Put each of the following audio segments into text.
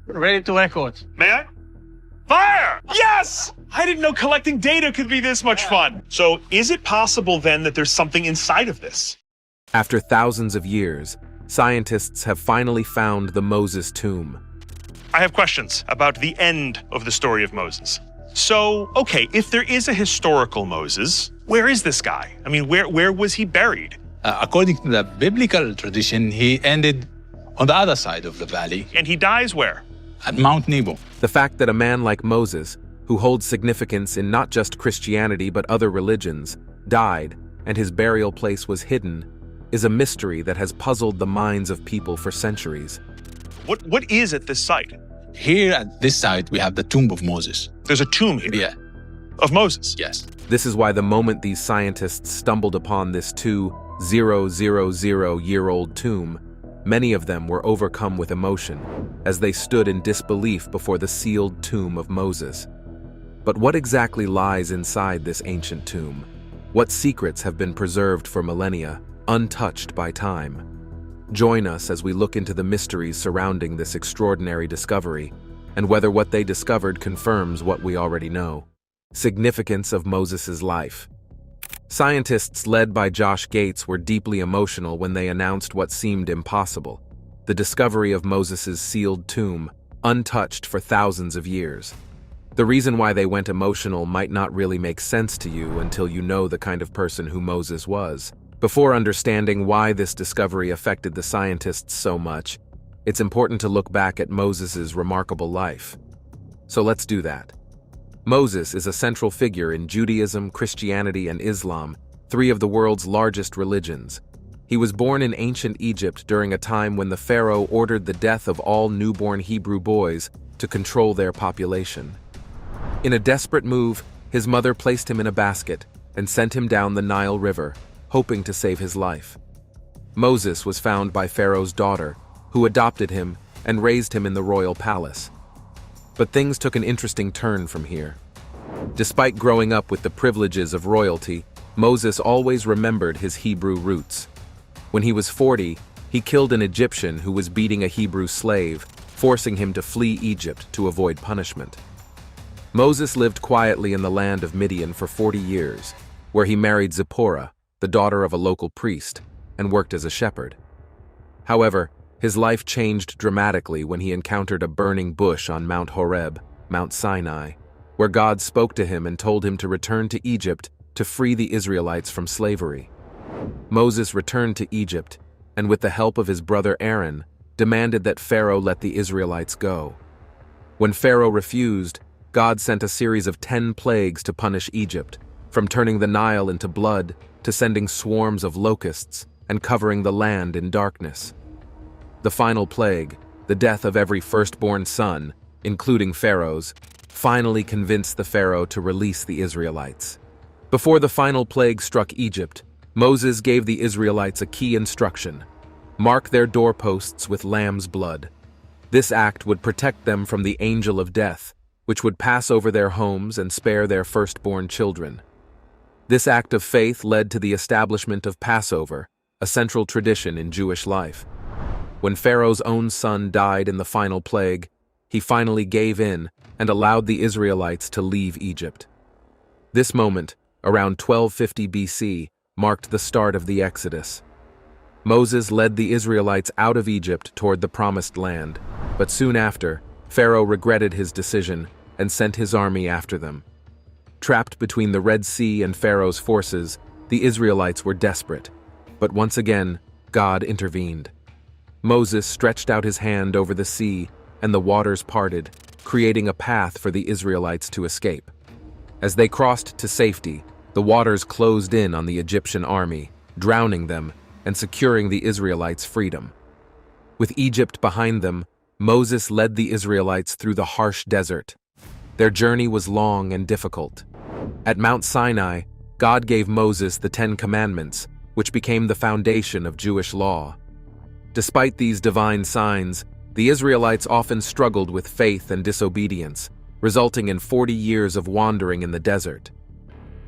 Ready to record. May I? Fire! Yes! I didn't know collecting data could be this much fun. So is it possible then that there's something inside of this? After thousands of years, scientists have finally found the Moses tomb. I have questions about the end of the story of Moses. So, okay, if there is a historical Moses, where is this guy? I mean, where was he buried? According to the biblical tradition, he ended on the other side of the valley. And he dies where? At Mount Nebo. The fact that a man like Moses, who holds significance in not just Christianity but other religions, died and his burial place was hidden, is a mystery that has puzzled the minds of people for centuries. What is at this site? Here at this site, we have the tomb of Moses. There's a tomb here? Yeah. Of Moses? Yes. This is why the moment these scientists stumbled upon this 2,000-year-old tomb, many of them were overcome with emotion as they stood in disbelief before the sealed tomb of Moses. But what exactly lies inside this ancient tomb? What secrets have been preserved for millennia, untouched by time? Join us as we look into the mysteries surrounding this extraordinary discovery and whether what they discovered confirms what we already know. Significance of Moses' life. Scientists led by Josh Gates were deeply emotional when they announced what seemed impossible: the discovery of Moses' sealed tomb, untouched for thousands of years. The reason why they went emotional might not really make sense to you until you know the kind of person who Moses was. Before understanding why this discovery affected the scientists so much, it's important to look back at Moses' remarkable life. So let's do that. Moses is a central figure in Judaism, Christianity, and Islam, three of the world's largest religions. He was born in ancient Egypt during a time when the pharaoh ordered the death of all newborn Hebrew boys to control their population. In a desperate move, his mother placed him in a basket and sent him down the Nile River, hoping to save his life. Moses was found by Pharaoh's daughter, who adopted him and raised him in the royal palace. But things took an interesting turn from here. Despite growing up with the privileges of royalty, Moses always remembered his Hebrew roots. When he was 40, he killed an Egyptian who was beating a Hebrew slave, forcing him to flee Egypt to avoid punishment. Moses lived quietly in the land of Midian for 40 years, where he married Zipporah, the daughter of a local priest, and worked as a shepherd. However, his life changed dramatically when he encountered a burning bush on Mount Horeb, Mount Sinai, where God spoke to him and told him to return to Egypt to free the Israelites from slavery. Moses returned to Egypt, and with the help of his brother Aaron, demanded that Pharaoh let the Israelites go. When Pharaoh refused, God sent a series of 10 plagues to punish Egypt, from turning the Nile into blood to sending swarms of locusts and covering the land in darkness. The final plague, the death of every firstborn son, including Pharaoh's, finally convinced the Pharaoh to release the Israelites. Before the final plague struck Egypt, Moses gave the Israelites a key instruction: mark their doorposts with lamb's blood. This act would protect them from the angel of death, which would pass over their homes and spare their firstborn children. This act of faith led to the establishment of Passover, a central tradition in Jewish life. When Pharaoh's own son died in the final plague, he finally gave in and allowed the Israelites to leave Egypt. This moment, around 1250 BC, marked the start of the Exodus. Moses led the Israelites out of Egypt toward the Promised Land, but soon after, Pharaoh regretted his decision and sent his army after them. Trapped between the Red Sea and Pharaoh's forces, the Israelites were desperate, but once again, God intervened. Moses stretched out his hand over the sea, and the waters parted, creating a path for the Israelites to escape. As they crossed to safety, the waters closed in on the Egyptian army, drowning them and securing the Israelites' freedom. With Egypt behind them, Moses led the Israelites through the harsh desert. Their journey was long and difficult. At Mount Sinai, God gave Moses the 10 Commandments, which became the foundation of Jewish law. Despite these divine signs, the Israelites often struggled with faith and disobedience, resulting in 40 years of wandering in the desert.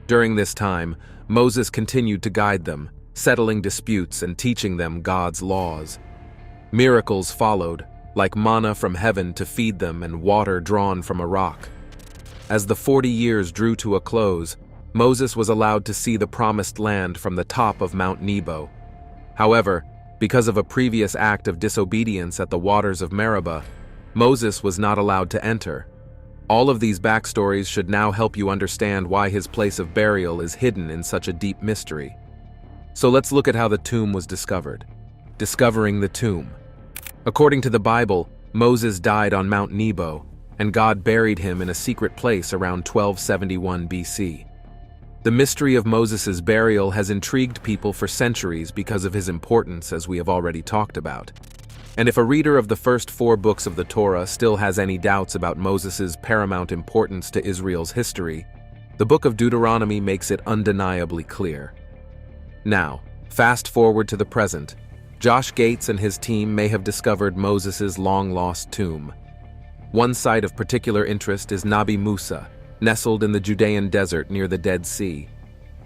During this time, Moses continued to guide them, settling disputes and teaching them God's laws. Miracles followed, like manna from heaven to feed them and water drawn from a rock. As the 40 years drew to a close, Moses was allowed to see the promised land from the top of Mount Nebo. However, because of a previous act of disobedience at the waters of Meribah, Moses was not allowed to enter. All of these backstories should now help you understand why his place of burial is hidden in such a deep mystery. So let's look at how the tomb was discovered. Discovering the tomb. According to the Bible, Moses died on Mount Nebo, and God buried him in a secret place around 1271 BC. The mystery of Moses' burial has intrigued people for centuries because of his importance, as we have already talked about. And if a reader of the first 4 books of the Torah still has any doubts about Moses' paramount importance to Israel's history, the book of Deuteronomy makes it undeniably clear. Now, fast forward to the present. Josh Gates and his team may have discovered Moses' long-lost tomb. One site of particular interest is Nabi Musa, nestled in the Judean desert near the Dead Sea.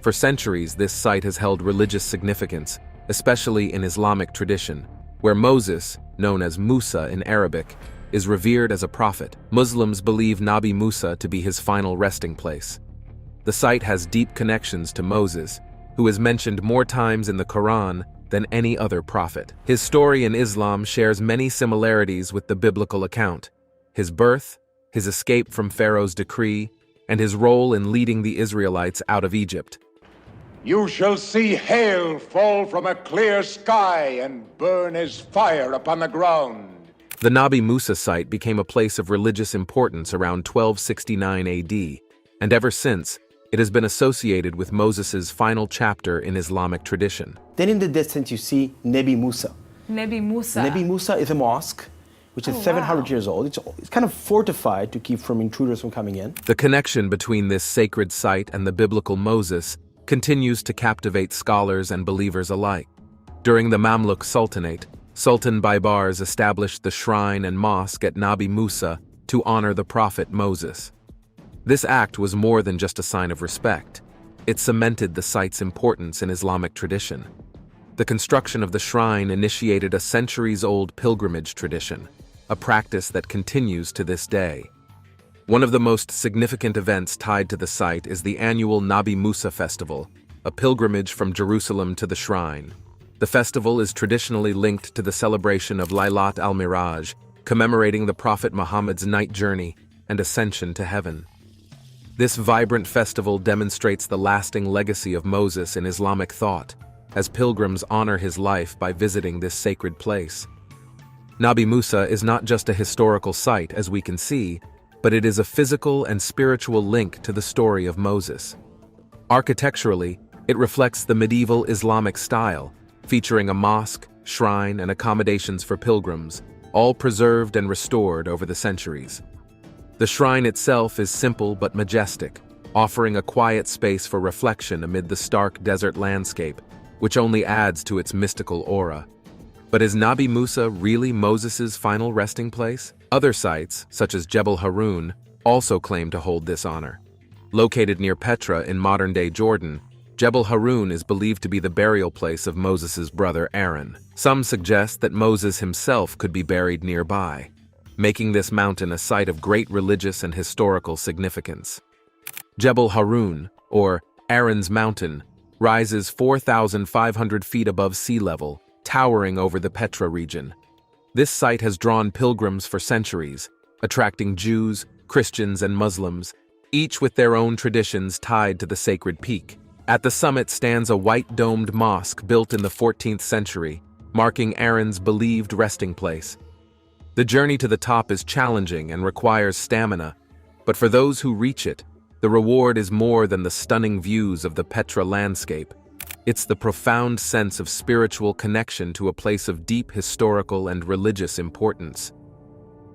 For centuries, this site has held religious significance, especially in Islamic tradition, where Moses, known as Musa in Arabic, is revered as a prophet. Muslims believe Nabi Musa to be his final resting place. The site has deep connections to Moses, who is mentioned more times in the Quran than any other prophet. His story in Islam shares many similarities with the biblical account: his birth, his escape from Pharaoh's decree, and his role in leading the Israelites out of Egypt. You shall see hail fall from a clear sky and burn as fire upon the ground. The Nabi Musa site became a place of religious importance around 1269 AD, and ever since, it has been associated with Moses' final chapter in Islamic tradition. Then in the distance you see Nabi Musa. Nabi Musa. Nabi Musa is a mosque which is 700 years old. It's kind of fortified to keep from intruders from coming in. The connection between this sacred site and the biblical Moses continues to captivate scholars and believers alike. During the Mamluk Sultanate, Sultan Baybars established the shrine and mosque at Nabi Musa to honor the prophet Moses. This act was more than just a sign of respect. It cemented the site's importance in Islamic tradition. The construction of the shrine initiated a centuries-old pilgrimage tradition, a practice that continues to this day. One of the most significant events tied to the site is the annual Nabi Musa festival, a pilgrimage from Jerusalem to the shrine. The festival is traditionally linked to the celebration of Laylat al-Miraj, commemorating the Prophet Muhammad's night journey and ascension to heaven. This vibrant festival demonstrates the lasting legacy of Moses in Islamic thought, as pilgrims honor his life by visiting this sacred place. Nabi Musa is not just a historical site, as we can see, but it is a physical and spiritual link to the story of Moses. Architecturally, it reflects the medieval Islamic style, featuring a mosque, shrine, and accommodations for pilgrims, all preserved and restored over the centuries. The shrine itself is simple but majestic, offering a quiet space for reflection amid the stark desert landscape, which only adds to its mystical aura. But is Nabi Musa really Moses' final resting place? Other sites, such as Jebel Harun, also claim to hold this honor. Located near Petra in modern-day Jordan, Jebel Harun is believed to be the burial place of Moses' brother Aaron. Some suggest that Moses himself could be buried nearby, making this mountain a site of great religious and historical significance. Jebel Harun, or Aaron's Mountain, rises 4,500 feet above sea level, towering over the Petra region. This site has drawn pilgrims for centuries, attracting Jews, Christians, and Muslims, each with their own traditions tied to the sacred peak. At the summit stands a white-domed mosque built in the 14th century, marking Aaron's believed resting place. The journey to the top is challenging and requires stamina, but for those who reach it, the reward is more than the stunning views of the Petra landscape. It's the profound sense of spiritual connection to a place of deep historical and religious importance.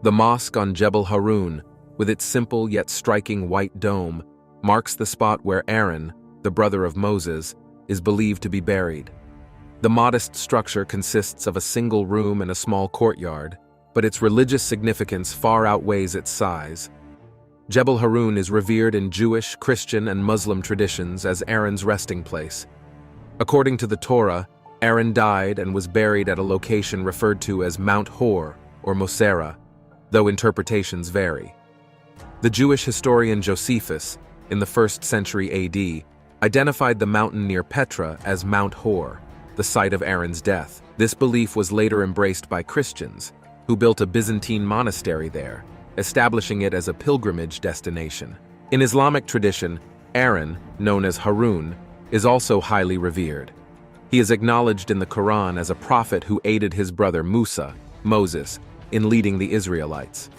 The mosque on Jebel Harun, with its simple yet striking white dome, marks the spot where Aaron, the brother of Moses, is believed to be buried. The modest structure consists of a single room and a small courtyard, but its religious significance far outweighs its size. Jebel Harun is revered in Jewish, Christian, and Muslim traditions as Aaron's resting place. According to the Torah, Aaron died and was buried at a location referred to as Mount Hor, or Mosera, though interpretations vary. The Jewish historian Josephus, in the 1st century AD, identified the mountain near Petra as Mount Hor, the site of Aaron's death. This belief was later embraced by Christians, who built a Byzantine monastery there, establishing it as a pilgrimage destination. In Islamic tradition, Aaron, known as Harun, is also highly revered. He is acknowledged in the Quran as a prophet who aided his brother Musa, Moses, in leading the Israelites.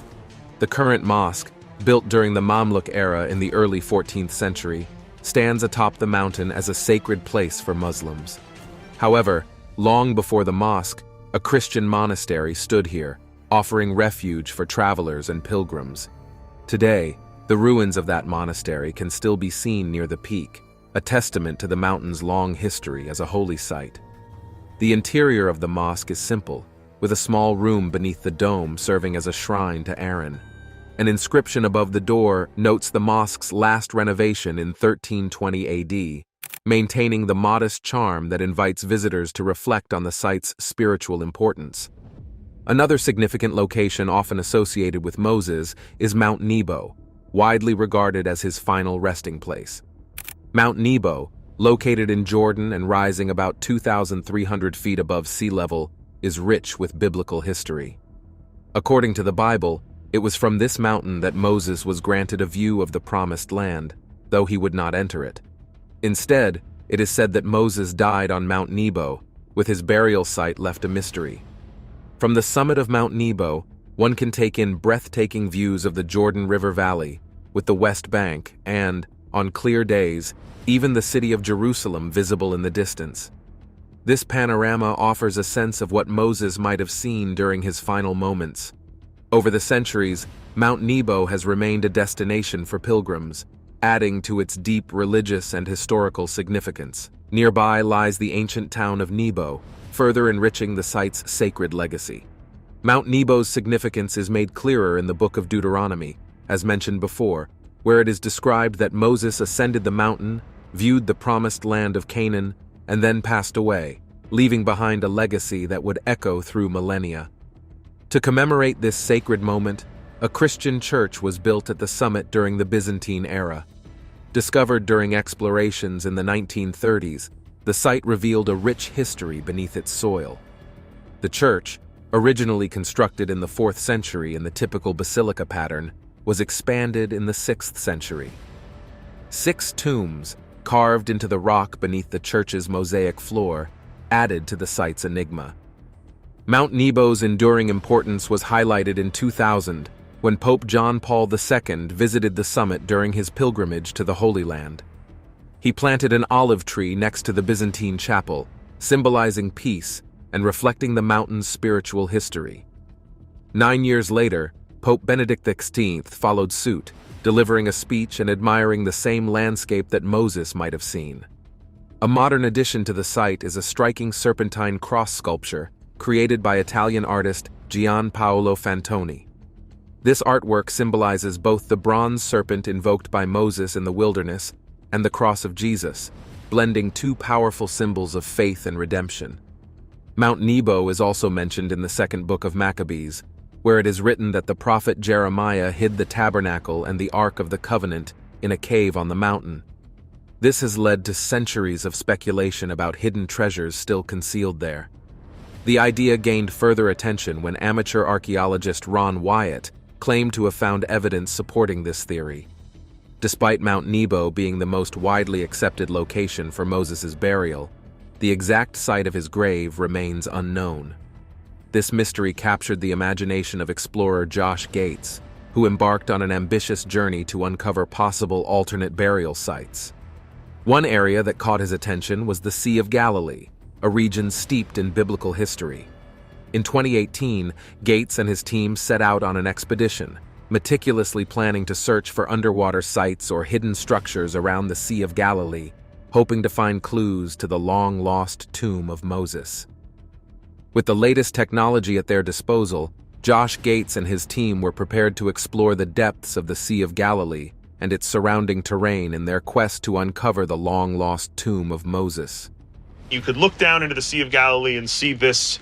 The current mosque, built during the Mamluk era in the early 14th century, stands atop the mountain as a sacred place for Muslims. However, long before the mosque, a Christian monastery stood here, offering refuge for travelers and pilgrims. Today, the ruins of that monastery can still be seen near the peak, a testament to the mountain's long history as a holy site. The interior of the mosque is simple, with a small room beneath the dome serving as a shrine to Aaron. An inscription above the door notes the mosque's last renovation in 1320 AD, maintaining the modest charm that invites visitors to reflect on the site's spiritual importance. Another significant location often associated with Moses is Mount Nebo, widely regarded as his final resting place. Mount Nebo, located in Jordan and rising about 2,300 feet above sea level, is rich with biblical history. According to the Bible, it was from this mountain that Moses was granted a view of the promised land, though he would not enter it. Instead, it is said that Moses died on Mount Nebo, with his burial site left a mystery. From the summit of Mount Nebo, one can take in breathtaking views of the Jordan River Valley, with the West Bank and, on clear days, even the city of Jerusalem visible in the distance. This panorama offers a sense of what Moses might have seen during his final moments. Over the centuries, Mount Nebo has remained a destination for pilgrims, adding to its deep religious and historical significance. Nearby lies the ancient town of Nebo, further enriching the site's sacred legacy. Mount Nebo's significance is made clearer in the book of Deuteronomy, as mentioned before, where it is described that Moses ascended the mountain, viewed the promised land of Canaan, and then passed away, leaving behind a legacy that would echo through millennia. To commemorate this sacred moment, a Christian church was built at the summit during the Byzantine era. Discovered during explorations in the 1930s, the site revealed a rich history beneath its soil. The church, originally constructed in the 4th century in the typical basilica pattern, was expanded in the 6th century. 6 tombs, carved into the rock beneath the church's mosaic floor, added to the site's enigma. Mount Nebo's enduring importance was highlighted in 2000 when Pope John Paul II visited the summit during his pilgrimage to the Holy Land. He planted an olive tree next to the Byzantine chapel, symbolizing peace and reflecting the mountain's spiritual history. 9 years later, Pope Benedict XVI followed suit, delivering a speech and admiring the same landscape that Moses might have seen. A modern addition to the site is a striking serpentine cross sculpture created by Italian artist Gian Paolo Fantoni. This artwork symbolizes both the bronze serpent invoked by Moses in the wilderness and the cross of Jesus, blending 2 powerful symbols of faith and redemption. Mount Nebo is also mentioned in the 2nd book of Maccabees, where it is written that the prophet Jeremiah hid the tabernacle and the Ark of the Covenant in a cave on the mountain. This has led to centuries of speculation about hidden treasures still concealed there. The idea gained further attention when amateur archaeologist Ron Wyatt claimed to have found evidence supporting this theory. Despite Mount Nebo being the most widely accepted location for Moses' burial, the exact site of his grave remains unknown. This mystery captured the imagination of explorer Josh Gates, who embarked on an ambitious journey to uncover possible alternate burial sites. One area that caught his attention was the Sea of Galilee, a region steeped in biblical history. In 2018, Gates and his team set out on an expedition, meticulously planning to search for underwater sites or hidden structures around the Sea of Galilee, hoping to find clues to the long-lost tomb of Moses. With the latest technology at their disposal, Josh Gates and his team were prepared to explore the depths of the Sea of Galilee and its surrounding terrain in their quest to uncover the long-lost tomb of Moses. You could look down into the Sea of Galilee and see this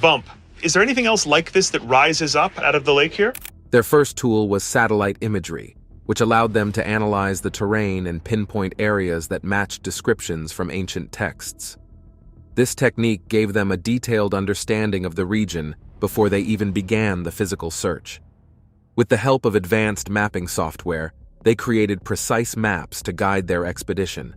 bump Is there anything else like this that rises up out of the lake here? Their first tool was satellite imagery, which allowed them to analyze the terrain and pinpoint areas that matched descriptions from ancient texts. This technique gave them a detailed understanding of the region before they even began the physical search. With the help of advanced mapping software, they created precise maps to guide their expedition.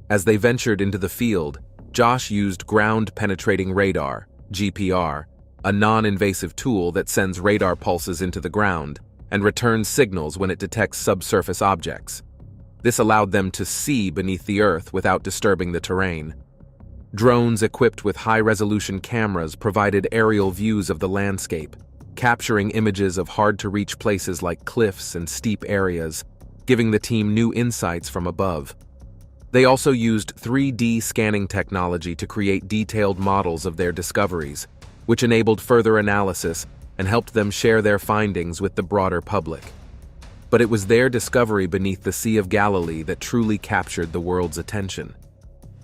As they ventured into the field, Josh used ground-penetrating radar, GPR, a non-invasive tool that sends radar pulses into the ground and returns signals when it detects subsurface objects. This allowed them to see beneath the earth without disturbing the terrain. Drones equipped with high-resolution cameras provided aerial views of the landscape, capturing images of hard-to-reach places like cliffs and steep areas, giving the team new insights from above. They also used 3D scanning technology to create detailed models of their discoveries, which enabled further analysis and helped them share their findings with the broader public. But it was their discovery beneath the Sea of Galilee that truly captured the world's attention.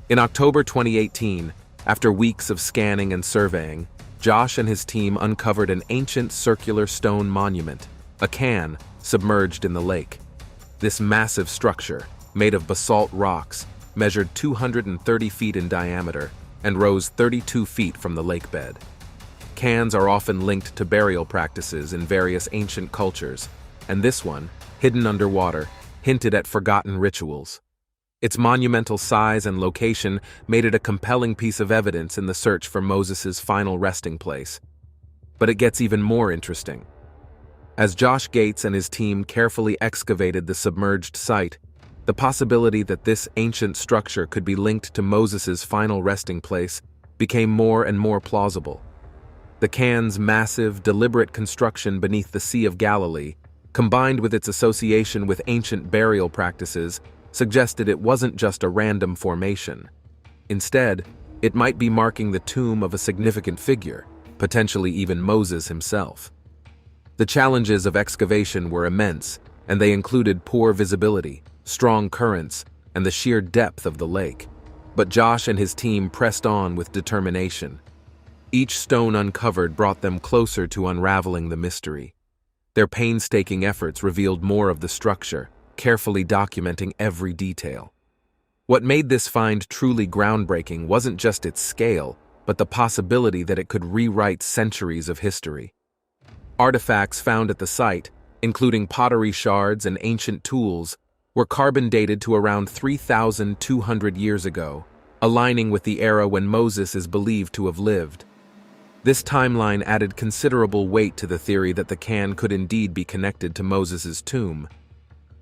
In October 2018, after weeks of scanning and surveying, Josh and his team uncovered an ancient circular stone monument, a cairn, submerged in the lake. This massive structure, made of basalt rocks, measured 230 feet in diameter and rose 32 feet from the lake bed. Cairns are often linked to burial practices in various ancient cultures, and this one, hidden underwater, hinted at forgotten rituals. Its monumental size and location made it a compelling piece of evidence in the search for Moses' final resting place. But it gets even more interesting. As Josh Gates and his team carefully excavated the submerged site, the possibility that this ancient structure could be linked to Moses' final resting place became more and more plausible. The cairn's massive, deliberate construction beneath the Sea of Galilee, combined with its association with ancient burial practices, suggested it wasn't just a random formation. Instead, it might be marking the tomb of a significant figure, potentially even Moses himself. The challenges of excavation were immense, and they included poor visibility, strong currents, and the sheer depth of the lake. But Josh and his team pressed on with determination. Each stone uncovered brought them closer to unraveling the mystery. Their painstaking efforts revealed more of the structure, carefully documenting every detail. What made this find truly groundbreaking wasn't just its scale, but the possibility that it could rewrite centuries of history. Artifacts found at the site, including pottery shards and ancient tools, were carbon dated to around 3,200 years ago, aligning with the era when Moses is believed to have lived. This timeline added considerable weight to the theory that the cairn could indeed be connected to Moses' tomb.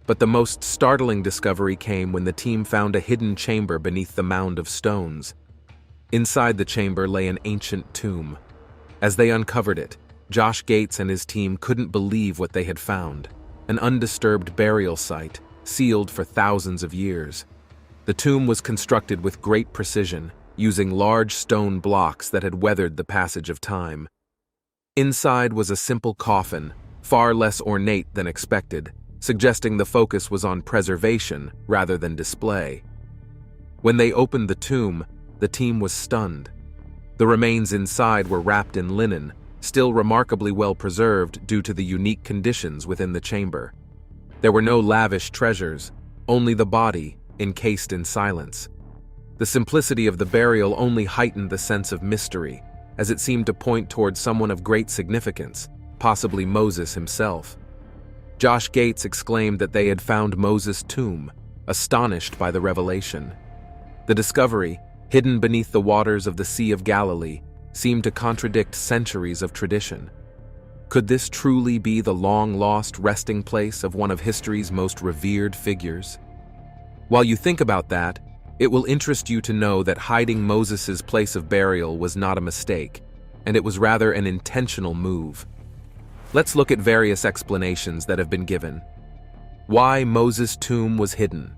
But the most startling discovery came when the team found a hidden chamber beneath the mound of stones. Inside the chamber lay an ancient tomb. As they uncovered it, Josh Gates and his team couldn't believe what they had found: an undisturbed burial site, sealed for thousands of years. The tomb was constructed with great precision, using large stone blocks that had weathered the passage of time. Inside was a simple coffin, far less ornate than expected, suggesting the focus was on preservation rather than display. When they opened the tomb, the team was stunned. The remains inside were wrapped in linen, still remarkably well preserved due to the unique conditions within the chamber. There were no lavish treasures, only the body, encased in silence. The simplicity of the burial only heightened the sense of mystery, as it seemed to point toward someone of great significance, possibly Moses himself. Josh Gates exclaimed that they had found Moses' tomb, astonished by the revelation. The discovery, hidden beneath the waters of the Sea of Galilee, seemed to contradict centuries of tradition. Could this truly be the long-lost resting place of one of history's most revered figures? While you think about that, it will interest you to know that hiding Moses' place of burial was not a mistake, and it was rather an intentional move. Let's look at various explanations that have been given. Why Moses' tomb was hidden.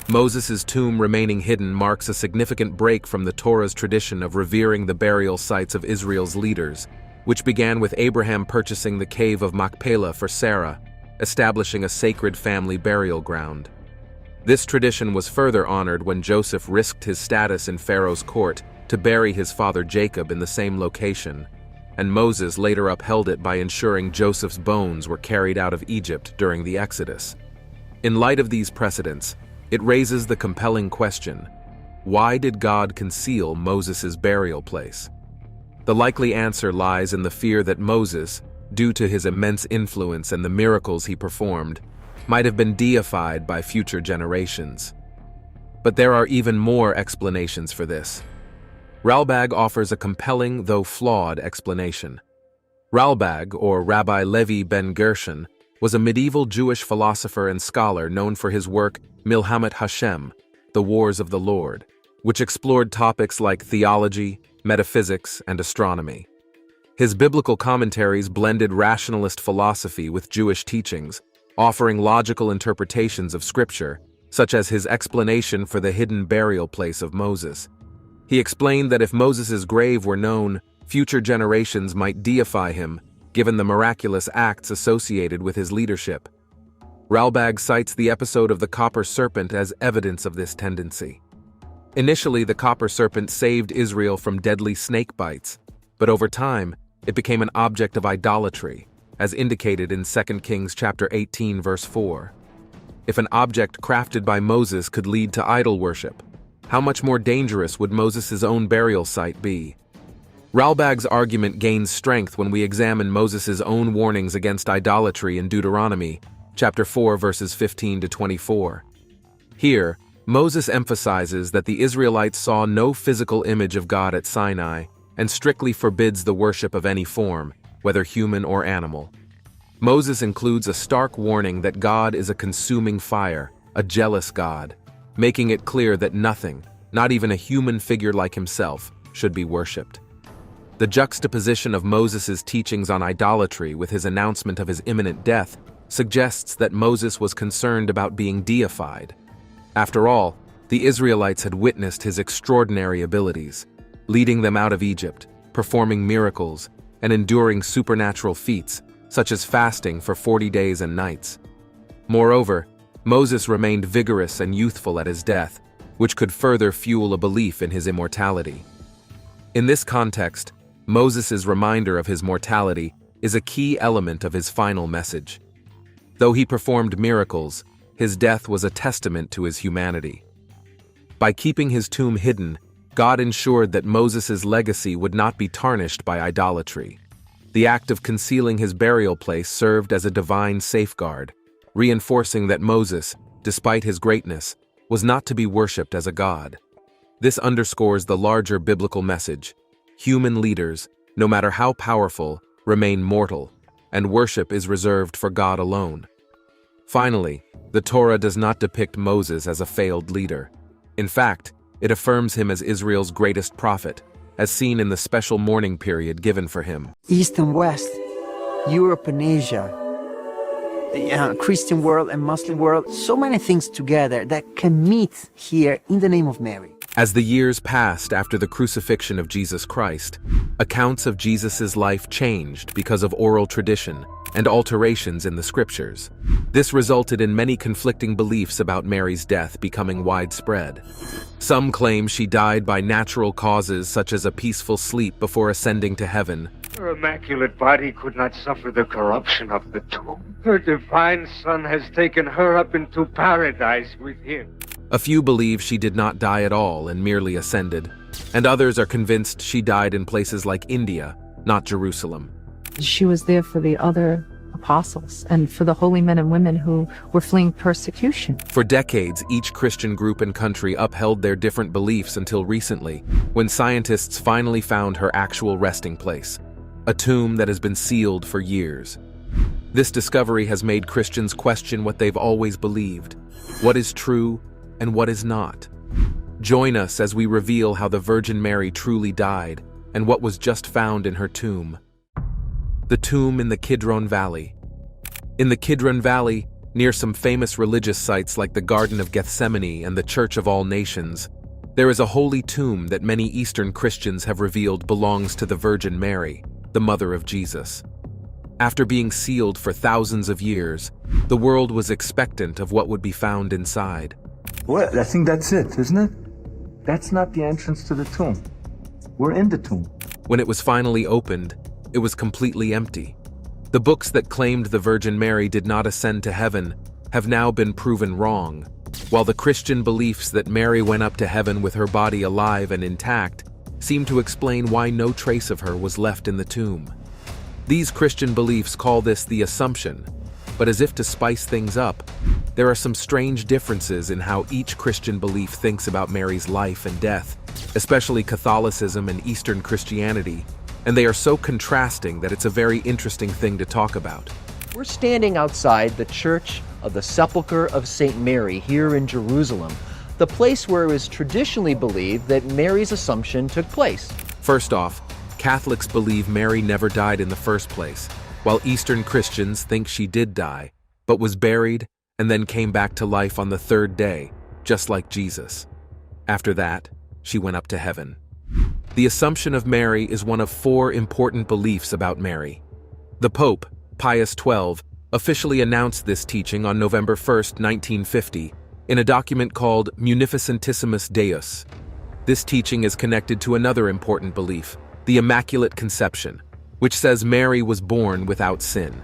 Moses' tomb remaining hidden marks a significant break from the Torah's tradition of revering the burial sites of Israel's leaders, which began with Abraham purchasing the cave of Machpelah for Sarah, establishing a sacred family burial ground. This tradition was further honored when Joseph risked his status in Pharaoh's court to bury his father Jacob in the same location. and Moses later upheld it by ensuring Joseph's bones were carried out of Egypt during the Exodus. In light of these precedents, it raises the compelling question: why did God conceal Moses' burial place? The likely answer lies in the fear that Moses, due to his immense influence and the miracles he performed, might have been deified by future generations. But there are even more explanations for this. Ralbag offers a compelling, though flawed, explanation. Ralbag, or Rabbi Levi ben Gershon, was a medieval Jewish philosopher and scholar known for his work Milhamet Hashem, The Wars of the Lord, which explored topics like theology, metaphysics, and astronomy. His biblical commentaries blended rationalist philosophy with Jewish teachings, offering logical interpretations of Scripture, such as his explanation for the hidden burial place of Moses. He explained that if Moses' grave were known, future generations might deify him, given the miraculous acts associated with his leadership. Ralbag cites the episode of the copper serpent as evidence of this tendency. Initially, the copper serpent saved Israel from deadly snake bites, but over time, it became an object of idolatry, as indicated in 2 Kings chapter 18, verse 4. If an object crafted by Moses could lead to idol worship, how much more dangerous would Moses' own burial site be? Ralbag's argument gains strength when we examine Moses' own warnings against idolatry in Deuteronomy, chapter 4, verses 15 to 24. Here, Moses emphasizes that the Israelites saw no physical image of God at Sinai and strictly forbids the worship of any form, whether human or animal. Moses includes a stark warning that God is a consuming fire, a jealous God, making it clear that nothing, not even a human figure like himself, should be worshipped. The juxtaposition of Moses' teachings on idolatry with his announcement of his imminent death suggests that Moses was concerned about being deified. After all, the Israelites had witnessed his extraordinary abilities, leading them out of Egypt, performing miracles, and enduring supernatural feats, such as fasting for 40 days and nights. Moreover, Moses remained vigorous and youthful at his death, which could further fuel a belief in his immortality. In this context, Moses' reminder of his mortality is a key element of his final message. Though he performed miracles, his death was a testament to his humanity. By keeping his tomb hidden, God ensured that Moses' legacy would not be tarnished by idolatry. The act of concealing his burial place served as a divine safeguard, reinforcing that Moses, despite his greatness, was not to be worshipped as a god. This underscores the larger biblical message: human leaders, no matter how powerful, remain mortal, and worship is reserved for God alone. Finally, the Torah does not depict Moses as a failed leader. In fact, it affirms him as Israel's greatest prophet, as seen in the special mourning period given for him. East and West, Europe and Asia, Christian world and Muslim world, so many things together that can meet here in the name of Mary. As the years passed after the crucifixion of Jesus Christ, accounts of Jesus' life changed because of oral tradition and alterations in the scriptures. This resulted in many conflicting beliefs about Mary's death becoming widespread. Some claim she died by natural causes such as a peaceful sleep before ascending to heaven. Her immaculate body could not suffer the corruption of the tomb. Her divine Son has taken her up into paradise with him. A few believe she did not die at all and merely ascended, and others are convinced she died in places like India, not Jerusalem. She was there for the other apostles and for the holy men and women who were fleeing persecution. For decades, each Christian group and country upheld their different beliefs until recently, when scientists finally found her actual resting place, a tomb that has been sealed for years. This discovery has made Christians question what they've always believed: what is true and what is not. Join us as we reveal how the Virgin Mary truly died and what was just found in her tomb. The tomb in the Kidron Valley. In the Kidron Valley, near some famous religious sites like the Garden of Gethsemane and the Church of All Nations, there is a holy tomb that many Eastern Christians have revealed belongs to the Virgin Mary, the mother of Jesus. After being sealed for thousands of years, the world was expectant of what would be found inside. Well, I think that's it, isn't it? That's not the entrance to the tomb. We're in the tomb. When it was finally opened, it was completely empty. The books that claimed the Virgin Mary did not ascend to heaven have now been proven wrong, while the Christian beliefs that Mary went up to heaven with her body alive and intact seem to explain why no trace of her was left in the tomb. These Christian beliefs call this the Assumption, but as if to spice things up, there are some strange differences in how each Christian belief thinks about Mary's life and death, especially Catholicism and Eastern Christianity, and they are so contrasting that it's a very interesting thing to talk about. We're standing outside the Church of the Sepulchre of St. Mary here in Jerusalem, the place where it was traditionally believed that Mary's Assumption took place. First off, Catholics believe Mary never died in the first place, while Eastern Christians think she did die, but was buried and then came back to life on the third day, just like Jesus. After that, she went up to heaven. The Assumption of Mary is one of 4 important beliefs about Mary. The Pope, Pius XII, officially announced this teaching on November 1, 1950, in a document called Munificentissimus Deus. This teaching is connected to another important belief, the Immaculate Conception, which says Mary was born without sin.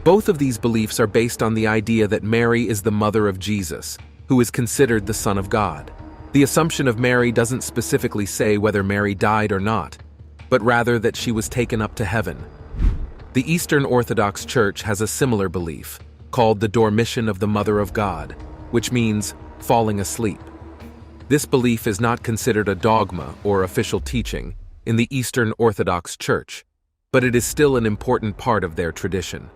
Both of these beliefs are based on the idea that Mary is the mother of Jesus, who is considered the Son of God. The Assumption of Mary doesn't specifically say whether Mary died or not, but rather that she was taken up to heaven. The Eastern Orthodox Church has a similar belief, called the Dormition of the Mother of God, which means falling asleep. This belief is not considered a dogma or official teaching in the Eastern Orthodox Church, but it is still an important part of their tradition.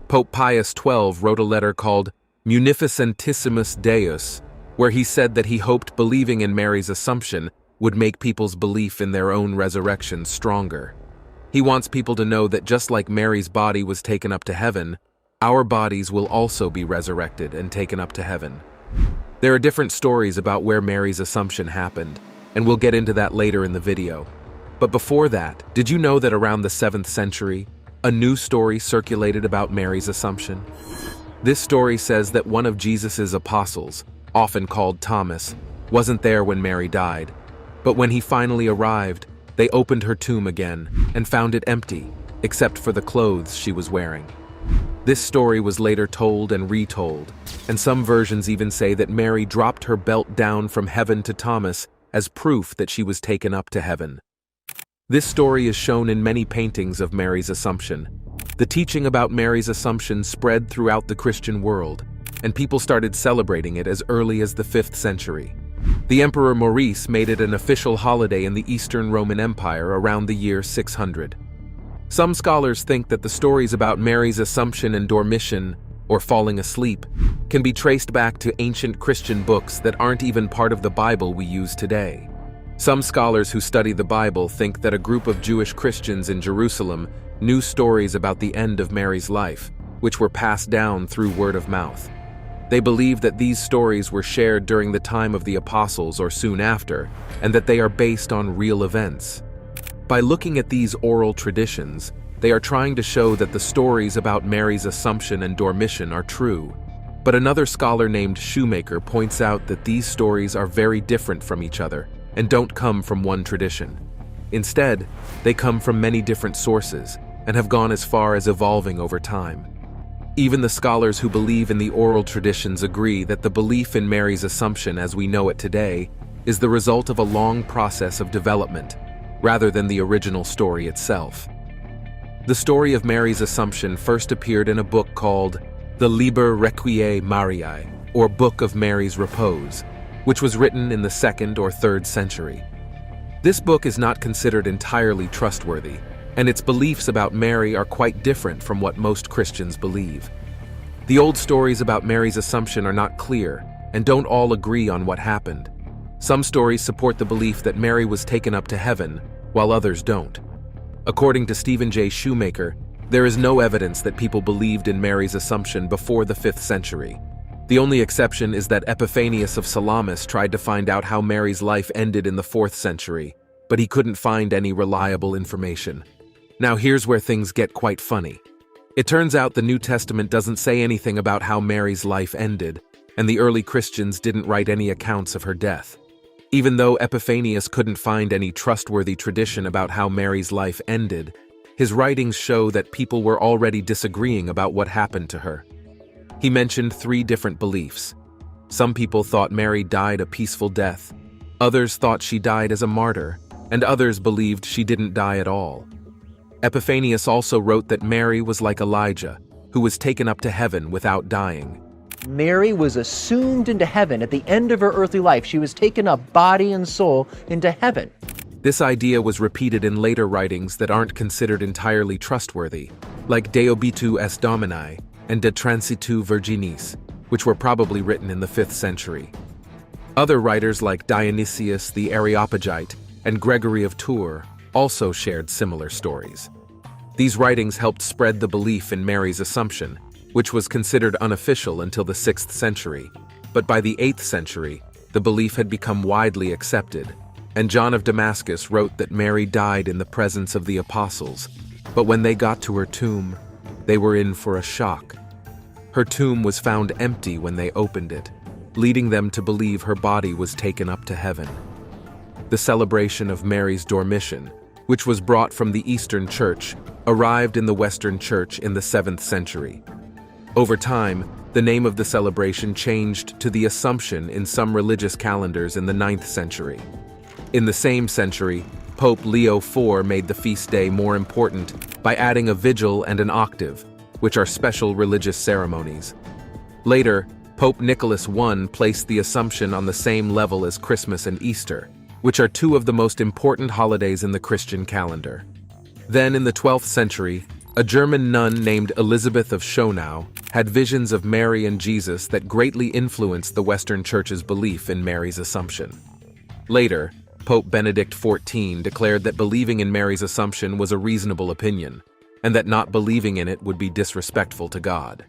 Pope Pius XII wrote a letter called Munificentissimus Deus, where he said that he hoped believing in Mary's Assumption would make people's belief in their own resurrection stronger. He wants people to know that just like Mary's body was taken up to heaven, our bodies will also be resurrected and taken up to heaven. There are different stories about where Mary's Assumption happened, and we'll get into that later in the video. But before that, did you know that around the 7th century, a new story circulated about Mary's Assumption? This story says that one of Jesus' apostles, often called Thomas, wasn't there when Mary died, but when he finally arrived, they opened her tomb again and found it empty, except for the clothes she was wearing. This story was later told and retold, and some versions even say that Mary dropped her belt down from heaven to Thomas as proof that she was taken up to heaven. This story is shown in many paintings of Mary's Assumption. The teaching about Mary's Assumption spread throughout the Christian world, and people started celebrating it as early as the 5th century. The Emperor Maurice made it an official holiday in the Eastern Roman Empire around the year 600. Some scholars think that the stories about Mary's Assumption and Dormition, or falling asleep, can be traced back to ancient Christian books that aren't even part of the Bible we use today. Some scholars who study the Bible think that a group of Jewish Christians in Jerusalem knew stories about the end of Mary's life, which were passed down through word of mouth. They believe that these stories were shared during the time of the apostles or soon after, and that they are based on real events. By looking at these oral traditions, they are trying to show that the stories about Mary's Assumption and Dormition are true. But another scholar named Shoemaker points out that these stories are very different from each other and don't come from one tradition. Instead, they come from many different sources and have gone as far as evolving over time. Even the scholars who believe in the oral traditions agree that the belief in Mary's Assumption as we know it today is the result of a long process of development, rather than the original story itself. The story of Mary's Assumption first appeared in a book called the Liber Requiae Mariae, or Book of Mary's Repose, which was written in the 2nd or 3rd century. This book is not considered entirely trustworthy, and its beliefs about Mary are quite different from what most Christians believe. The old stories about Mary's Assumption are not clear and don't all agree on what happened. Some stories support the belief that Mary was taken up to heaven, while others don't. According to Stephen J. Shoemaker, there is no evidence that people believed in Mary's Assumption before the 5th century. The only exception is that Epiphanius of Salamis tried to find out how Mary's life ended in the 4th century, but he couldn't find any reliable information. Now here's where things get quite funny. It turns out the New Testament doesn't say anything about how Mary's life ended, and the early Christians didn't write any accounts of her death. Even though Epiphanius couldn't find any trustworthy tradition about how Mary's life ended, His writings show that people were already disagreeing about what happened to her. He mentioned 3 different beliefs. Some people thought Mary died a peaceful death, others thought she died as a martyr, and others believed she didn't die at all. Epiphanius also wrote that Mary was like Elijah, who was taken up to heaven without dying. Mary was assumed into heaven at the end of her earthly life. She was taken up body and soul into heaven. This idea was repeated in later writings that aren't considered entirely trustworthy, like De Obitu est Domini and De Transitu Virginis, which were probably written in the 5th century. Other writers like Dionysius the Areopagite and Gregory of Tours also shared similar stories. These writings helped spread the belief in Mary's Assumption, which was considered unofficial until the 6th century, but by the 8th century, the belief had become widely accepted, and John of Damascus wrote that Mary died in the presence of the apostles, but when they got to her tomb, they were in for a shock. Her tomb was found empty when they opened it, leading them to believe her body was taken up to heaven. The celebration of Mary's Dormition, which was brought from the Eastern Church, arrived in the Western Church in the 7th century. Over time, the name of the celebration changed to the Assumption in some religious calendars in the 9th century. In the same century, Pope Leo IV made the feast day more important by adding a vigil and an octave, which are special religious ceremonies. Later, Pope Nicholas I placed the Assumption on the same level as Christmas and Easter, which are 2 of the most important holidays in the Christian calendar. Then, in the 12th century, a German nun named Elizabeth of Schonau had visions of Mary and Jesus that greatly influenced the Western Church's belief in Mary's Assumption. Later, Pope Benedict XIV declared that believing in Mary's Assumption was a reasonable opinion, and that not believing in it would be disrespectful to God.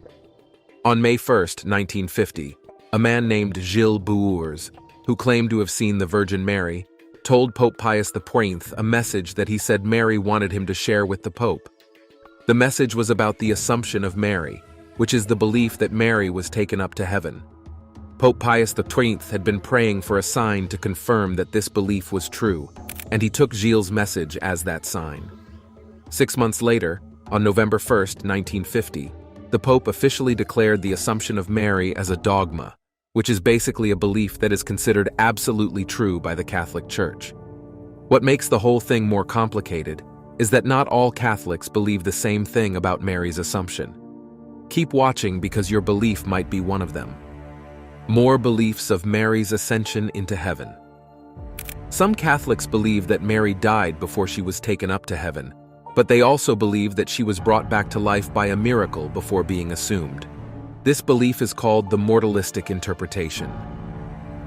On May 1, 1950, a man named Gilles Bours, who claimed to have seen the Virgin Mary, told Pope Pius XII a message that he said Mary wanted him to share with the Pope. The message was about the Assumption of Mary, which is the belief that Mary was taken up to heaven. Pope Pius XII had been praying for a sign to confirm that this belief was true, and he took Gilles' message as that sign. 6 months later, on November 1, 1950, the Pope officially declared the Assumption of Mary as a dogma, which is basically a belief that is considered absolutely true by the Catholic Church. What makes the whole thing more complicated is that not all Catholics believe the same thing about Mary's Assumption. Keep watching because your belief might be one of them. More beliefs of Mary's ascension into heaven. Some Catholics believe that Mary died before she was taken up to heaven, but they also believe that she was brought back to life by a miracle before being assumed. This belief is called the mortalistic interpretation.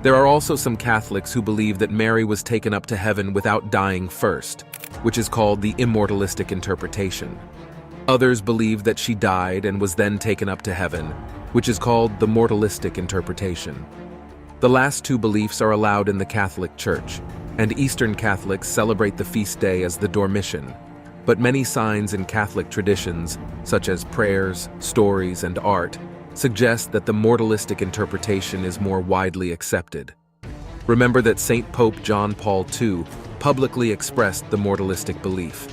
There are also some Catholics who believe that Mary was taken up to heaven without dying first, which is called the immortalistic interpretation. Others believe that she died and was then taken up to heaven, which is called the mortalistic interpretation. The last 2 beliefs are allowed in the Catholic Church, and Eastern Catholics celebrate the feast day as the Dormition, but many signs in Catholic traditions, such as prayers, stories, and art, suggest that the mortalistic interpretation is more widely accepted. Remember that St. Pope John Paul II publicly expressed the mortalistic belief.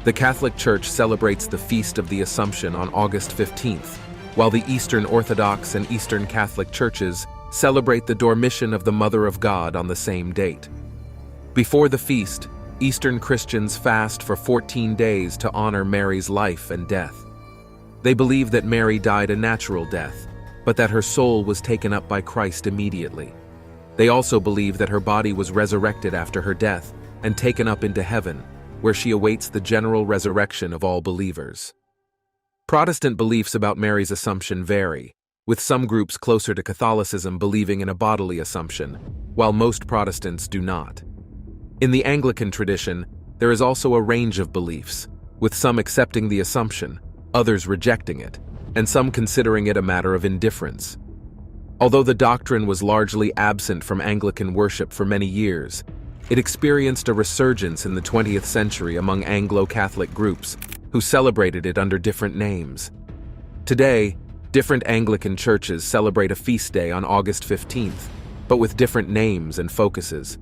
The Catholic Church celebrates the Feast of the Assumption on August 15th, while the Eastern Orthodox and Eastern Catholic churches celebrate the Dormition of the Mother of God on the same date. Before the feast, Eastern Christians fast for 14 days to honor Mary's life and death. They believe that Mary died a natural death, but that her soul was taken up by Christ immediately. They also believe that her body was resurrected after her death and taken up into heaven, where she awaits the general resurrection of all believers. Protestant beliefs about Mary's Assumption vary, with some groups closer to Catholicism believing in a bodily assumption, while most Protestants do not. In the Anglican tradition, there is also a range of beliefs, with some accepting the Assumption, others rejecting it, and some considering it a matter of indifference. Although the doctrine was largely absent from Anglican worship for many years, it experienced a resurgence in the 20th century among Anglo-Catholic groups who celebrated it under different names. Today, different Anglican churches celebrate a feast day on August 15th, but with different names and focuses.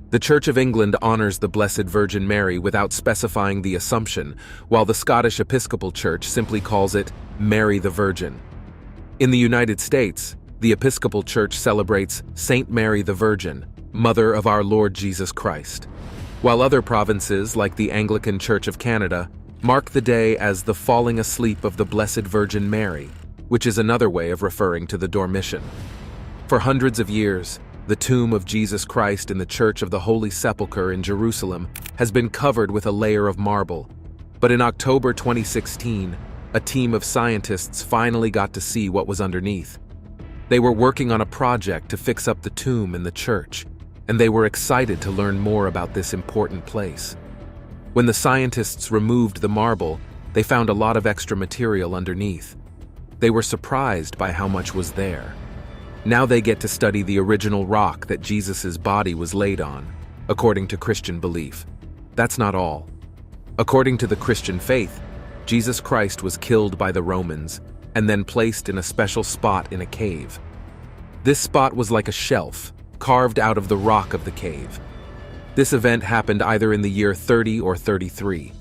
The Church of England honors the Blessed Virgin Mary without specifying the Assumption, while the Scottish Episcopal Church simply calls it Mary the Virgin. In the United States, the Episcopal Church celebrates Saint Mary the Virgin, Mother of our Lord Jesus Christ, while other provinces, like the Anglican Church of Canada, mark the day as the falling asleep of the Blessed Virgin Mary, which is another way of referring to the Dormition. For hundreds of years, the tomb of Jesus Christ in the Church of the Holy Sepulchre in Jerusalem has been covered with a layer of marble. But in October 2016, a team of scientists finally got to see what was underneath. They were working on a project to fix up the tomb in the church, and they were excited to learn more about this important place. When the scientists removed the marble, they found a lot of extra material underneath. They were surprised by how much was there. Now they get to study the original rock that Jesus' body was laid on, according to Christian belief. That's not all. According to the Christian faith, Jesus Christ was killed by the Romans and then placed in a special spot in a cave. This spot was like a shelf, carved out of the rock of the cave. This event happened either in the year 30 or 33.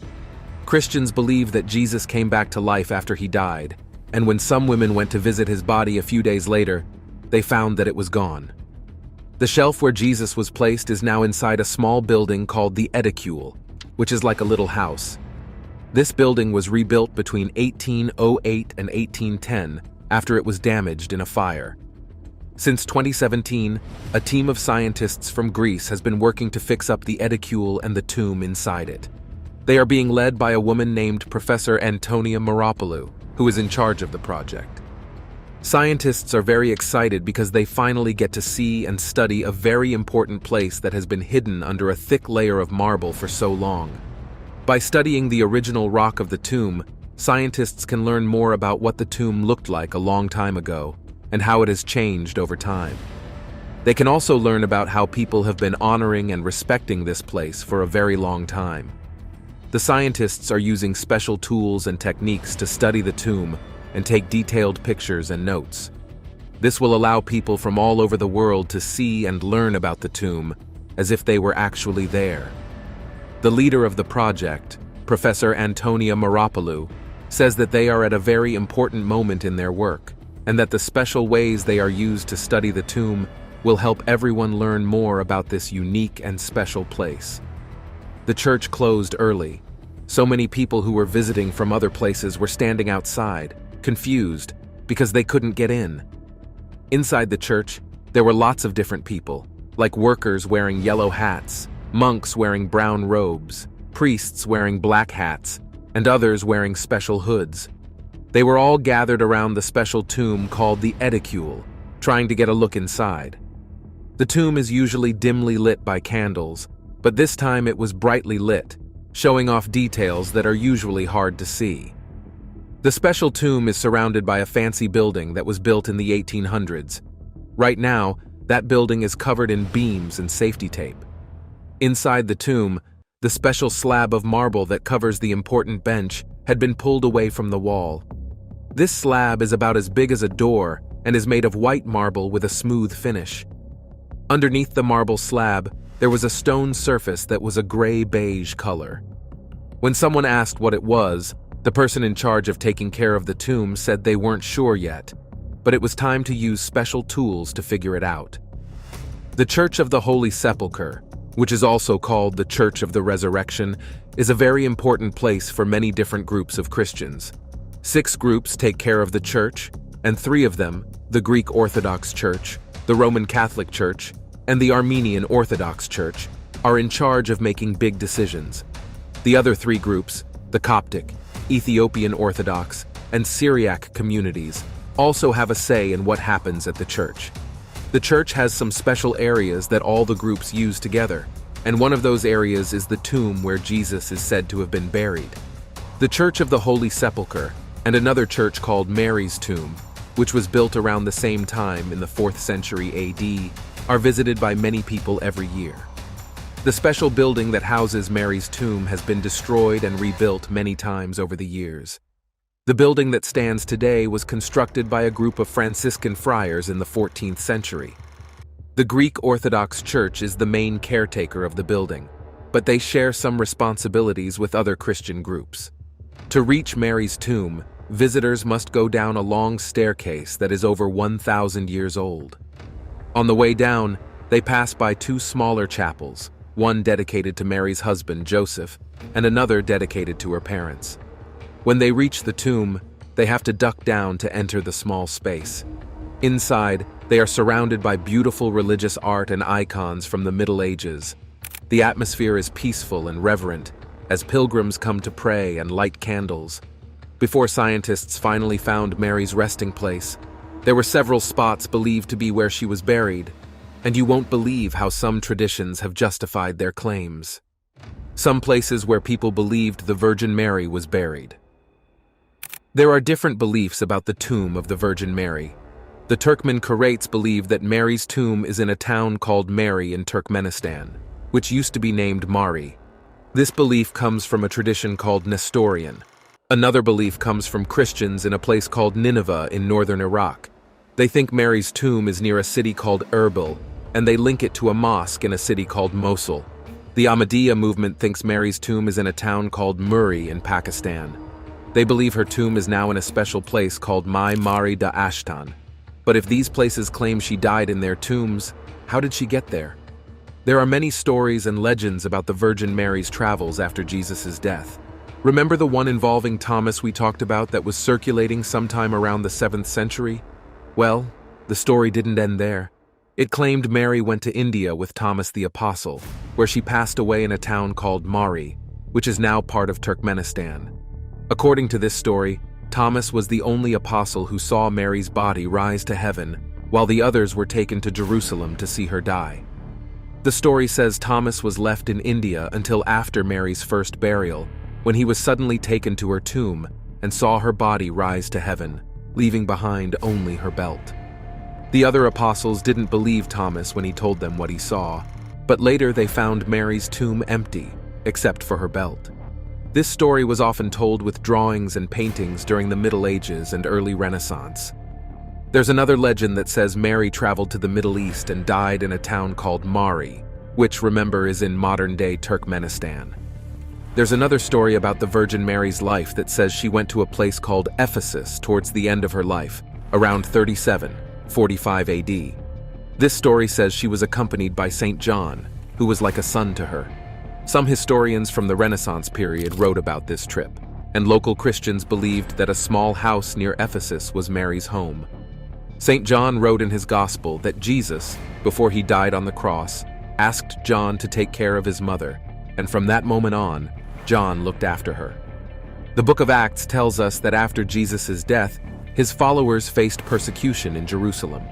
Christians believe that Jesus came back to life after he died, and when some women went to visit his body a few days later, they found that it was gone. The shelf where Jesus was placed is now inside a small building called the Edicule, which is like a little house. This building was rebuilt between 1808 and 1810 after it was damaged in a fire. Since 2017, a team of scientists from Greece has been working to fix up the Edicule and the tomb inside it. They are being led by a woman named Professor Antonia Maropoulou, who is in charge of the project. Scientists are very excited because they finally get to see and study a very important place that has been hidden under a thick layer of marble for so long. By studying the original rock of the tomb, scientists can learn more about what the tomb looked like a long time ago and how it has changed over time. They can also learn about how people have been honoring and respecting this place for a very long time. The scientists are using special tools and techniques to study the tomb and take detailed pictures and notes. This will allow people from all over the world to see and learn about the tomb as if they were actually there. The leader of the project, Professor Antonia Maropoulou, says that they are at a very important moment in their work, and that the special ways they are used to study the tomb will help everyone learn more about this unique and special place. The church closed early. So many people who were visiting from other places were standing outside, confused, because they couldn't get in. Inside the church, there were lots of different people, like workers wearing yellow hats, monks wearing brown robes, priests wearing black hats, and others wearing special hoods. They were all gathered around the special tomb called the Edicule, trying to get a look inside. The tomb is usually dimly lit by candles, but this time it was brightly lit, showing off details that are usually hard to see. The special tomb is surrounded by a fancy building that was built in the 1800s. Right now, that building is covered in beams and safety tape. Inside the tomb, the special slab of marble that covers the important bench had been pulled away from the wall. This slab is about as big as a door and is made of white marble with a smooth finish. Underneath the marble slab, there was a stone surface that was a gray-beige color. When someone asked what it was, the person in charge of taking care of the tomb said they weren't sure yet, but it was time to use special tools to figure it out. The Church of the Holy Sepulchre, which is also called the Church of the Resurrection, is a very important place for many different groups of Christians. 6 groups take care of the church, and 3 of them, the Greek Orthodox Church, the Roman Catholic Church, and the Armenian Orthodox Church, are in charge of making big decisions. The other 3 groups, the Coptic, Ethiopian Orthodox, and Syriac communities, also have a say in what happens at the church. The church has some special areas that all the groups use together, and one of those areas is the tomb where Jesus is said to have been buried. The Church of the Holy Sepulchre, and another church called Mary's Tomb, which was built around the same time in the 4th century AD, are visited by many people every year. The special building that houses Mary's tomb has been destroyed and rebuilt many times over the years. The building that stands today was constructed by a group of Franciscan friars in the 14th century. The Greek Orthodox Church is the main caretaker of the building, but they share some responsibilities with other Christian groups. To reach Mary's tomb, visitors must go down a long staircase that is over 1,000 years old. On the way down, they pass by two smaller chapels, one dedicated to Mary's husband, Joseph, and another dedicated to her parents. When they reach the tomb, they have to duck down to enter the small space. Inside, they are surrounded by beautiful religious art and icons from the Middle Ages. The atmosphere is peaceful and reverent, as pilgrims come to pray and light candles. Before scientists finally found Mary's resting place, there were several spots believed to be where she was buried, and you won't believe how some traditions have justified their claims. Some places where people believed the Virgin Mary was buried. There are different beliefs about the tomb of the Virgin Mary. The Turkmen Karaits believe that Mary's tomb is in a town called Mary in Turkmenistan, which used to be named Mari. This belief comes from a tradition called Nestorian. Another belief comes from Christians in a place called Nineveh in northern Iraq. They think Mary's tomb is near a city called Erbil, and they link it to a mosque in a city called Mosul. The Ahmadiyya movement thinks Mary's tomb is in a town called Muri in Pakistan. They believe her tomb is now in a special place called Mai Mari da Ashtan. But if these places claim she died in their tombs, how did she get there? There are many stories and legends about the Virgin Mary's travels after Jesus' death. Remember the one involving Thomas we talked about that was circulating sometime around the 7th century? Well, the story didn't end there. It claimed Mary went to India with Thomas the Apostle, where she passed away in a town called Mari, which is now part of Turkmenistan. According to this story, Thomas was the only apostle who saw Mary's body rise to heaven, while the others were taken to Jerusalem to see her die. The story says Thomas was left in India until after Mary's first burial, when he was suddenly taken to her tomb and saw her body rise to heaven, leaving behind only her belt. The other apostles didn't believe Thomas when he told them what he saw, but later they found Mary's tomb empty, except for her belt. This story was often told with drawings and paintings during the Middle Ages and early Renaissance. There's another legend that says Mary traveled to the Middle East and died in a town called Mari, which, remember, is in modern-day Turkmenistan. There's another story about the Virgin Mary's life that says she went to a place called Ephesus towards the end of her life, around 3745 AD. This story says she was accompanied by Saint John, who was like a son to her. Some historians from the Renaissance period wrote about this trip, and local Christians believed that a small house near Ephesus was Mary's home. St. John wrote in his Gospel that Jesus, before he died on the cross, asked John to take care of his mother, and from that moment on, John looked after her. The book of Acts tells us that after Jesus' death, his followers faced persecution in Jerusalem.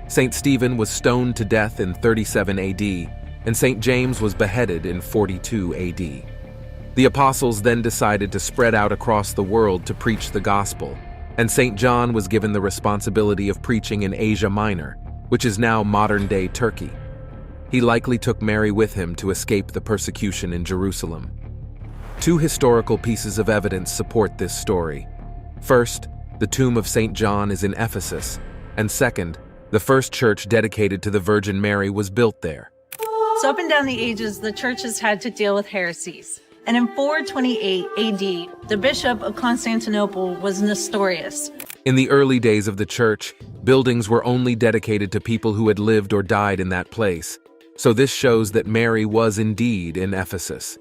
St. Stephen was stoned to death in 37 AD, and St. James was beheaded in 42 AD. The apostles then decided to spread out across the world to preach the gospel, and St. John was given the responsibility of preaching in Asia Minor, which is now modern-day Turkey. He likely took Mary with him to escape the persecution in Jerusalem. Two historical pieces of evidence support this story. First, the tomb of St. John is in Ephesus, and second, the first church dedicated to the Virgin Mary was built there. So up and down the ages, the church has had to deal with heresies. And in 428 AD, the bishop of Constantinople was Nestorius. In the early days of the church, buildings were only dedicated to people who had lived or died in that place. So this shows that Mary was indeed in Ephesus.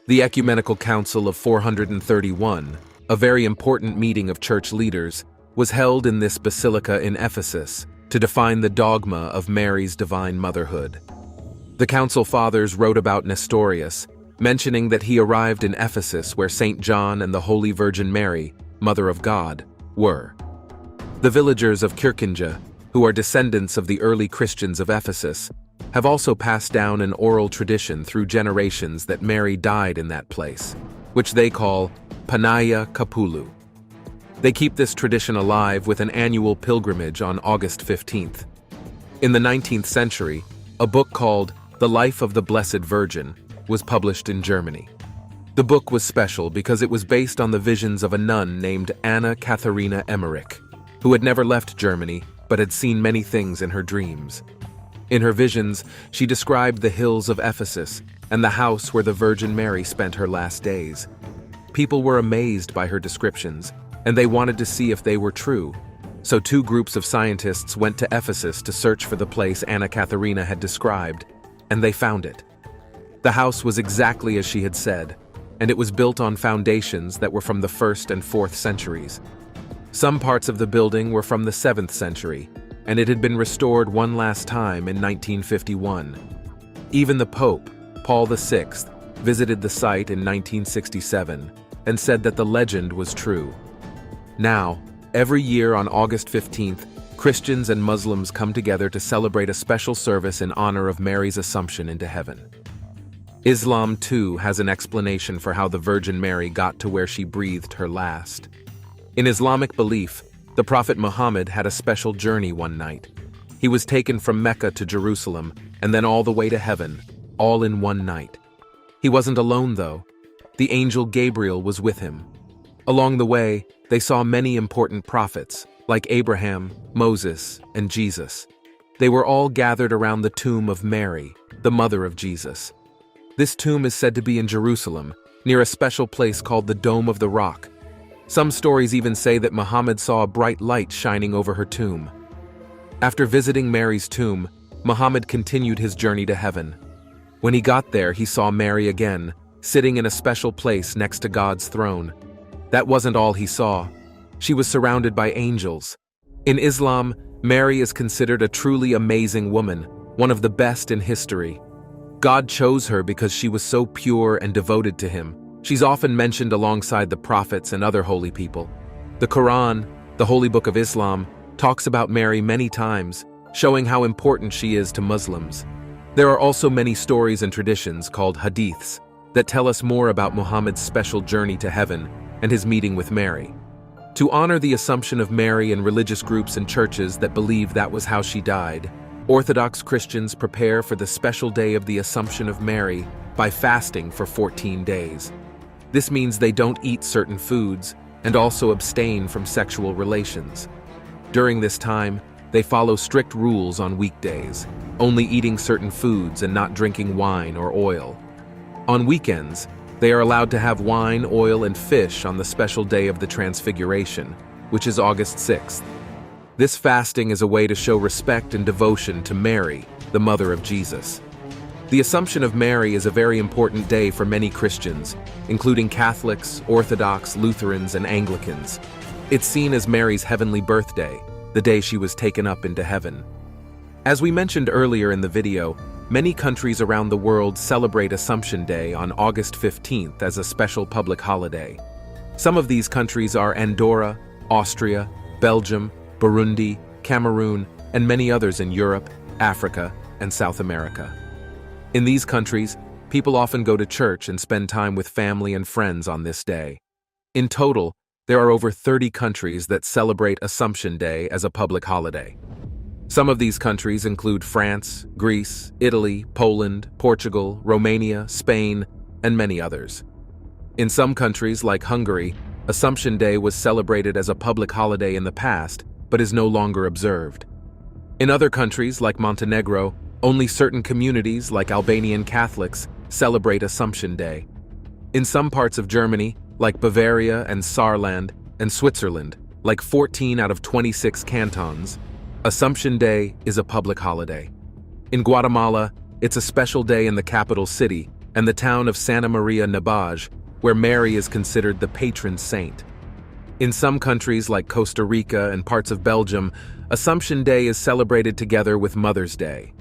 The Ecumenical Council of 431, a very important meeting of church leaders, was held in this basilica in Ephesus to define the dogma of Mary's divine motherhood. The Council Fathers wrote about Nestorius, mentioning that he arrived in Ephesus where St. John and the Holy Virgin Mary, Mother of God, were. The villagers of Kirkinja, who are descendants of the early Christians of Ephesus, have also passed down an oral tradition through generations that Mary died in that place, which they call Panaya Kapulu. They keep this tradition alive with an annual pilgrimage on August 15th. In the 19th century, a book called The Life of the Blessed Virgin was published in Germany. The book was special because it was based on the visions of a nun named Anna Katharina Emmerich, who had never left Germany but had seen many things in her dreams. In her visions, she described the hills of Ephesus and the house where the Virgin Mary spent her last days. People were amazed by her descriptions, and they wanted to see if they were true. So two groups of scientists went to Ephesus to search for the place Anna Katharina had described, and they found it. The house was exactly as she had said, and it was built on foundations that were from the 1st and 4th centuries. Some parts of the building were from the 7th century, and it had been restored one last time in 1951. Even the Pope, Paul VI, visited the site in 1967 and said that the legend was true. Now, every year on August 15th, Christians and Muslims come together to celebrate a special service in honor of Mary's Assumption into heaven. Islam, too, has an explanation for how the Virgin Mary got to where she breathed her last. In Islamic belief, the Prophet Muhammad had a special journey one night. He was taken from Mecca to Jerusalem and then all the way to heaven, all in one night. He wasn't alone, though. The angel Gabriel was with him. Along the way, they saw many important prophets, like Abraham, Moses, and Jesus. They were all gathered around the tomb of Mary, the mother of Jesus. This tomb is said to be in Jerusalem, near a special place called the Dome of the Rock. Some stories even say that Muhammad saw a bright light shining over her tomb. After visiting Mary's tomb, Muhammad continued his journey to heaven. When he got there, he saw Mary again, sitting in a special place next to God's throne. That wasn't all he saw. She was surrounded by angels. In Islam, Mary is considered a truly amazing woman, one of the best in history. God chose her because she was so pure and devoted to him. She's often mentioned alongside the prophets and other holy people. The Quran, the holy book of Islam, talks about Mary many times, showing how important she is to Muslims. There are also many stories and traditions called hadiths that tell us more about Muhammad's special journey to heaven and his meeting with Mary. To honor the Assumption of Mary in religious groups and churches that believe that was how she died, Orthodox Christians prepare for the special day of the Assumption of Mary by fasting for 14 days. This means they don't eat certain foods and also abstain from sexual relations. During this time, they follow strict rules on weekdays, only eating certain foods and not drinking wine or oil. On weekends, they are allowed to have wine, oil, and fish on the special day of the Transfiguration, which is August 6th. This fasting is a way to show respect and devotion to Mary, the mother of Jesus. The Assumption of Mary is a very important day for many Christians, including Catholics, Orthodox, Lutherans, and Anglicans. It's seen as Mary's heavenly birthday, the day she was taken up into heaven. As we mentioned earlier in the video, many countries around the world celebrate Assumption Day on August 15th as a special public holiday. Some of these countries are Andorra, Austria, Belgium, Burundi, Cameroon, and many others in Europe, Africa, and South America. In these countries, people often go to church and spend time with family and friends on this day. In total, there are over 30 countries that celebrate Assumption Day as a public holiday. Some of these countries include France, Greece, Italy, Poland, Portugal, Romania, Spain, and many others. In some countries, like Hungary, Assumption Day was celebrated as a public holiday in the past, but is no longer observed. In other countries, like Montenegro, only certain communities, like Albanian Catholics, celebrate Assumption Day. In some parts of Germany, like Bavaria and Saarland, and Switzerland, like 14 out of 26 cantons, Assumption Day is a public holiday. In Guatemala, it's a special day in the capital city and the town of Santa Maria Nebaj, where Mary is considered the patron saint. In some countries like Costa Rica and parts of Belgium, Assumption Day is celebrated together with Mother's Day.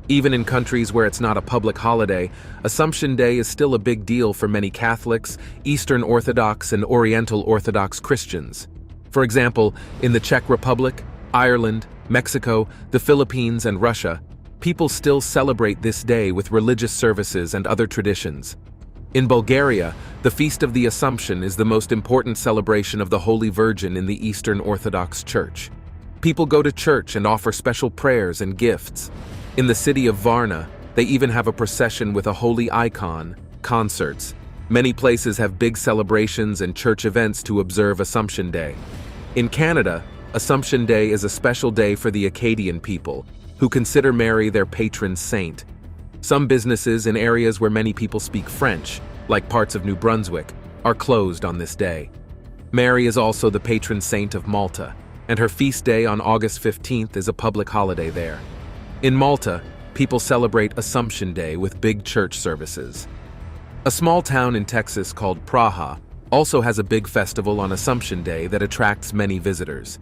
Even in countries where it's not a public holiday, Assumption Day is still a big deal for many Catholics, Eastern Orthodox, and Oriental Orthodox Christians. For example, in the Czech Republic, Ireland, Mexico, the Philippines, and Russia, people still celebrate this day with religious services and other traditions. In Bulgaria, the Feast of the Assumption is the most important celebration of the Holy Virgin in the Eastern Orthodox Church. People go to church and offer special prayers and gifts. In the city of Varna, they even have a procession with a holy icon, concerts. Many places have big celebrations and church events to observe Assumption Day. In Canada, Assumption Day is a special day for the Acadian people, who consider Mary their patron saint. Some businesses in areas where many people speak French, like parts of New Brunswick, are closed on this day. Mary is also the patron saint of Malta, and her feast day on August 15th is a public holiday there. In Malta, people celebrate Assumption Day with big church services. A small town in Texas called Praha also has a big festival on Assumption Day that attracts many visitors.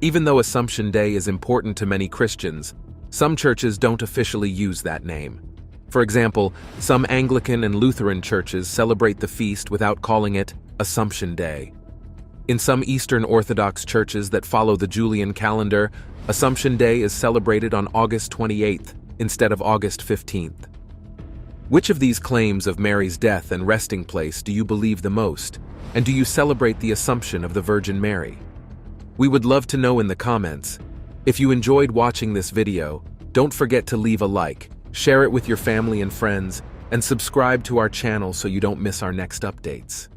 Even though Assumption Day is important to many Christians, some churches don't officially use that name. For example, some Anglican and Lutheran churches celebrate the feast without calling it Assumption Day. In some Eastern Orthodox churches that follow the Julian calendar, Assumption Day is celebrated on August 28th instead of August 15th. Which of these claims of Mary's death and resting place do you believe the most? And do you celebrate the Assumption of the Virgin Mary? We would love to know in the comments. If you enjoyed watching this video, don't forget to leave a like, share it with your family and friends, and subscribe to our channel so you don't miss our next updates.